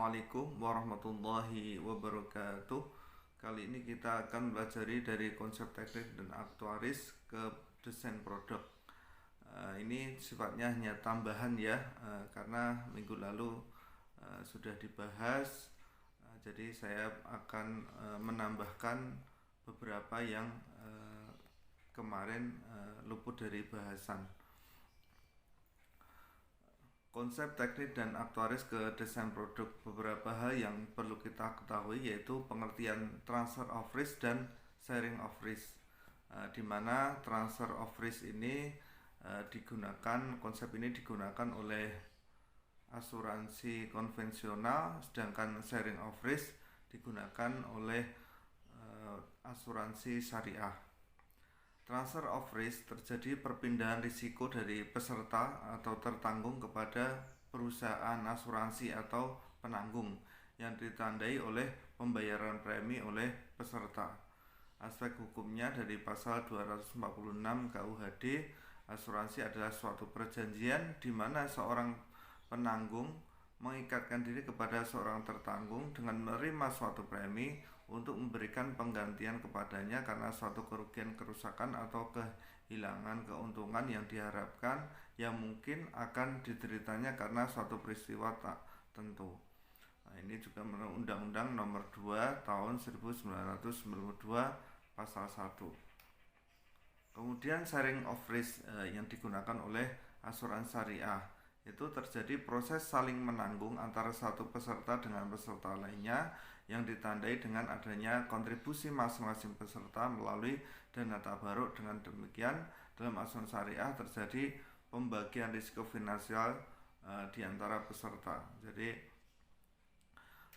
Assalamualaikum warahmatullahi wabarakatuh. Kali ini kita akan belajar dari konsep teknik dan aktuaris ke desain produk. Ini sifatnya hanya tambahan ya, karena minggu lalu sudah dibahas. Jadi saya akan menambahkan beberapa yang kemarin luput dari bahasan. Konsep teknik dan aktuaris ke desain produk, beberapa hal yang perlu kita ketahui yaitu pengertian transfer of risk dan sharing of risk, di mana transfer of risk ini konsep ini digunakan oleh asuransi konvensional, sedangkan sharing of risk digunakan oleh asuransi syariah. Transfer of risk terjadi perpindahan risiko dari peserta atau tertanggung kepada perusahaan asuransi atau penanggung yang ditandai oleh pembayaran premi oleh peserta. Aspek hukumnya dari pasal 246 KUHD, asuransi adalah suatu perjanjian di mana seorang penanggung mengikatkan diri kepada seorang tertanggung dengan menerima suatu premi untuk memberikan penggantian kepadanya karena suatu kerugian, kerusakan, atau kehilangan keuntungan yang diharapkan yang mungkin akan dideritanya karena suatu peristiwa tak tentu. Nah, ini juga menurut Undang-Undang Nomor 2 Tahun 1992 Pasal 1. Kemudian sharing of risk yang digunakan oleh asuransi syariah, itu terjadi proses saling menanggung antara satu peserta dengan peserta lainnya yang ditandai dengan adanya kontribusi masing-masing peserta melalui dana tabaruk. Dengan demikian, dalam asuransi syariah terjadi pembagian risiko finansial di antara peserta. Jadi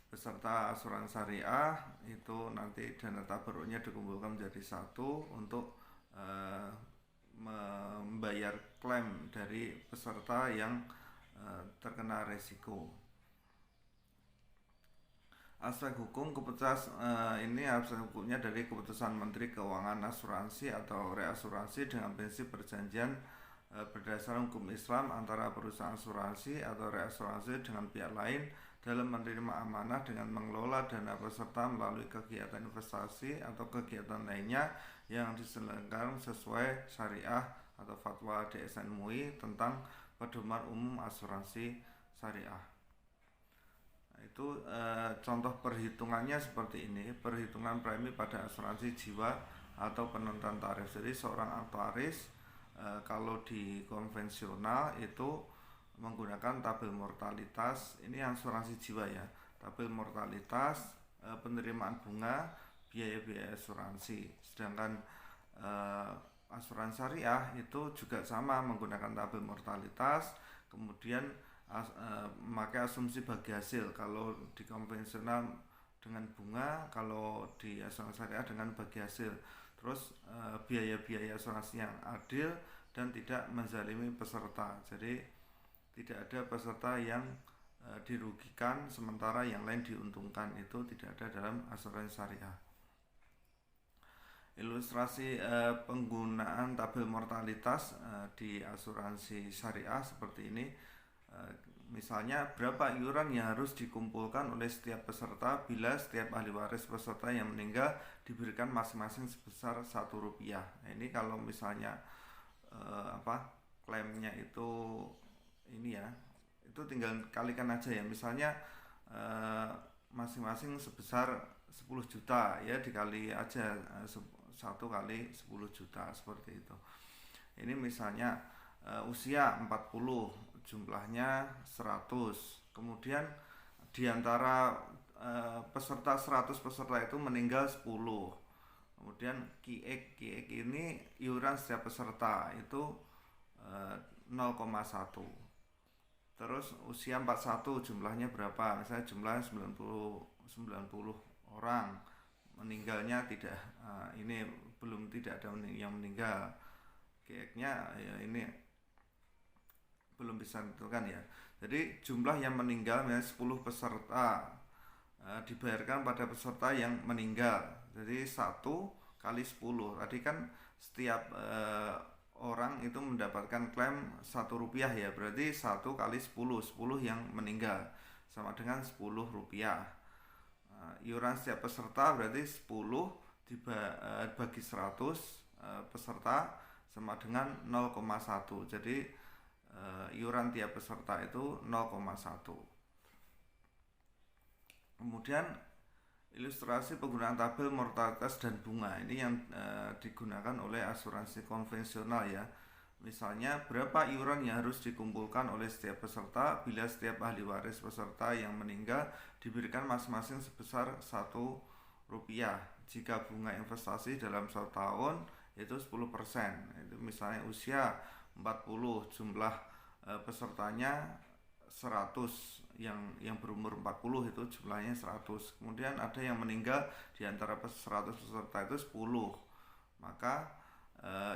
peserta asuransi syariah itu nanti dana tabaruknya dikumpulkan menjadi satu untuk membayar klaim dari peserta yang terkena risiko. Aspek hukum ini aspek hukumnya dari keputusan Menteri Keuangan asuransi atau reasuransi dengan prinsip perjanjian berdasarkan hukum Islam antara perusahaan asuransi atau reasuransi dengan pihak lain dalam menerima amanah dengan mengelola dana peserta melalui kegiatan investasi atau kegiatan lainnya yang diselenggarakan sesuai syariah atau fatwa DSN MUI tentang pedoman umum asuransi syariah. Itu contoh perhitungannya seperti ini. Perhitungan premi pada asuransi jiwa atau penentuan tarif. Jadi seorang aktuaris kalau di konvensional itu menggunakan tabel mortalitas. Ini asuransi jiwa ya, tabel mortalitas, penerimaan bunga, biaya-biaya asuransi. Sedangkan asuransi syariah itu juga sama, menggunakan tabel mortalitas, kemudian memakai asumsi bagi hasil. Kalau di konvensional dengan bunga, kalau di asuransi syariah dengan bagi hasil. Terus biaya-biaya asuransi yang adil dan tidak menzalimi peserta. Jadi tidak ada peserta yang dirugikan sementara yang lain diuntungkan. Itu tidak ada dalam asuransi syariah. Ilustrasi penggunaan tabel mortalitas di asuransi syariah seperti ini. Misalnya, berapa iuran yang harus dikumpulkan oleh setiap peserta bila setiap ahli waris peserta yang meninggal diberikan masing-masing sebesar Rp1. Nah, ini kalau misalnya klaimnya itu ini ya, itu tinggal kalikan aja ya. Misalnya masing-masing sebesar 10 juta ya, dikali aja 1 kali 10 juta seperti itu. Ini misalnya usia 40, jumlahnya 100. Kemudian diantara peserta 100 peserta itu meninggal 10. Kemudian kiek ini iuran setiap peserta itu 0,1. Terus usia 41 jumlahnya berapa? Misalnya jumlahnya 90 orang. Meninggalnya tidak, ini belum, tidak ada yang meninggal. Kieknya ya ini belum bisa ditentukan ya. Jadi jumlah yang meninggal misalnya 10 peserta dibayarkan pada peserta yang meninggal. Jadi 1 kali 10. Tadi kan setiap orang itu mendapatkan klaim Rp1 ya, berarti 1 kali 10 yang meninggal. sama dengan Rp10. Iuran setiap peserta berarti 10 dibagi 100 peserta sama dengan 0,1. Jadi iuran tiap peserta itu 0,1. Kemudian ilustrasi penggunaan tabel mortalitas dan bunga ini yang digunakan oleh asuransi konvensional ya. Misalnya berapa iuran yang harus dikumpulkan oleh setiap peserta bila setiap ahli waris peserta yang meninggal diberikan masing-masing sebesar Rp1. Jika bunga investasi dalam 1 tahun itu 10%. Itu misalnya usia 40, jumlah pesertanya 100, yang berumur 40 itu jumlahnya 100. Kemudian ada yang meninggal di antara 100 peserta itu 10. Maka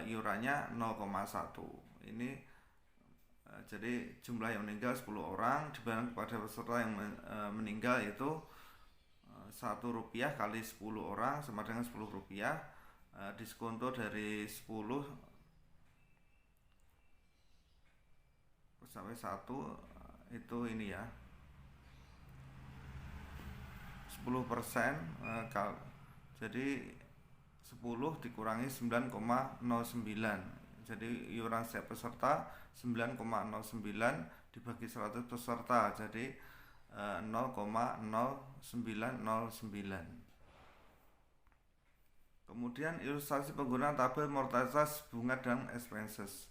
iurannya 0,1. Ini jadi jumlah yang meninggal 10 orang dibanding kepada peserta yang meninggal itu Rp1 kali 10 orang sama dengan Rp10. Diskonto dari 10 sampai 1 itu ini ya 10%. Jadi 10 dikurangi 9,09. Jadi iuran setiap peserta 9,09 dibagi 100 peserta, jadi 0,0909. Kemudian ilustrasi penggunaan tabel mortalitas bunga dan expenses.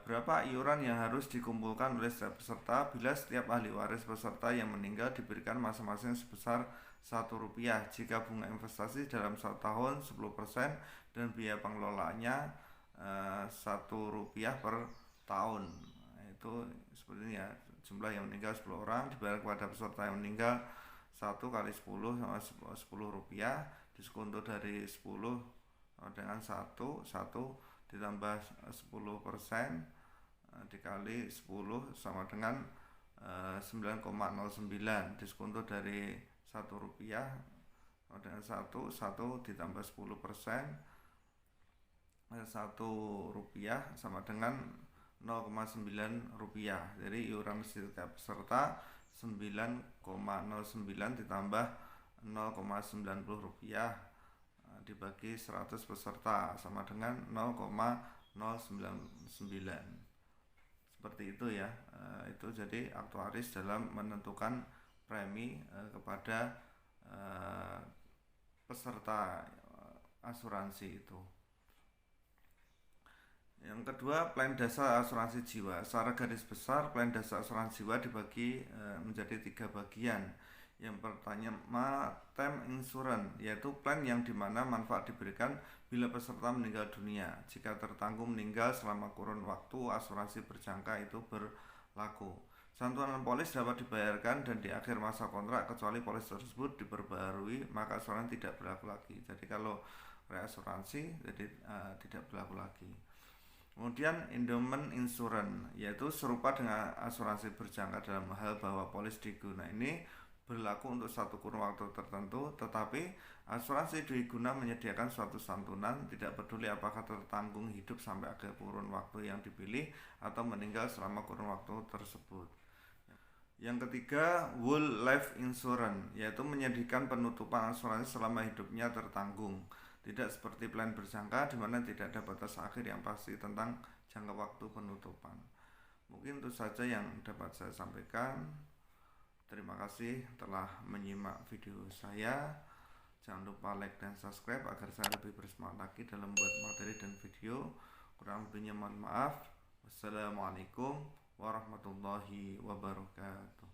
Berapa iuran yang harus dikumpulkan oleh setiap peserta bila setiap ahli waris peserta yang meninggal diberikan masing-masing sebesar Rp1 jika bunga investasi dalam 1 tahun 10% dan biaya pengelolaannya Rp1 per tahun. Itu seperti ini ya, jumlah yang meninggal 10 orang dibayar kepada peserta yang meninggal 1 kali 10 sama Rp10, diskonto dari 10 dengan 1 ditambah 10% dikali 10 sama dengan 9,09, diskonto dari Rp1 dengan 1 ditambah 10%, Rp1 sama dengan Rp0,9. Jadi iuran setiap peserta 9,09 ditambah Rp0,90 dibagi 100 peserta sama dengan 0,099. Seperti itu ya. Itu jadi aktuaris dalam menentukan premi kepada peserta asuransi itu. Yang kedua, plan dasar asuransi jiwa. Secara garis besar, plan dasar asuransi jiwa dibagi menjadi 3 bagian. Yang pertama, term insurance, yaitu plan yang dimana manfaat diberikan bila peserta meninggal dunia. Jika tertanggung meninggal selama kurun waktu asuransi berjangka itu berlaku. Santunan polis dapat dibayarkan dan di akhir masa kontrak kecuali polis tersebut diperbarui, maka asuransi tidak berlaku lagi. Jadi kalau reasuransi jadi tidak berlaku lagi. Kemudian endowment insurance, yaitu serupa dengan asuransi berjangka dalam hal bahwa polis diguna ini berlaku untuk satu kurun waktu tertentu, tetapi asuransi diguna menyediakan suatu santunan tidak peduli apakah tertanggung hidup sampai akhir kurun waktu yang dipilih atau meninggal selama kurun waktu tersebut. Yang ketiga, whole life insurance, yaitu menyediakan penutupan asuransi selama hidupnya tertanggung. Tidak seperti plan berjangka di mana tidak ada batas akhir yang pasti tentang jangka waktu penutupan. Mungkin itu saja yang dapat saya sampaikan. Terima kasih telah menyimak video saya. Jangan lupa like dan subscribe agar saya lebih bersemangat lagi dalam membuat materi dan video. Kurang lebihnya mohon maaf. Wassalamualaikum warahmatullahi wabarakatuh.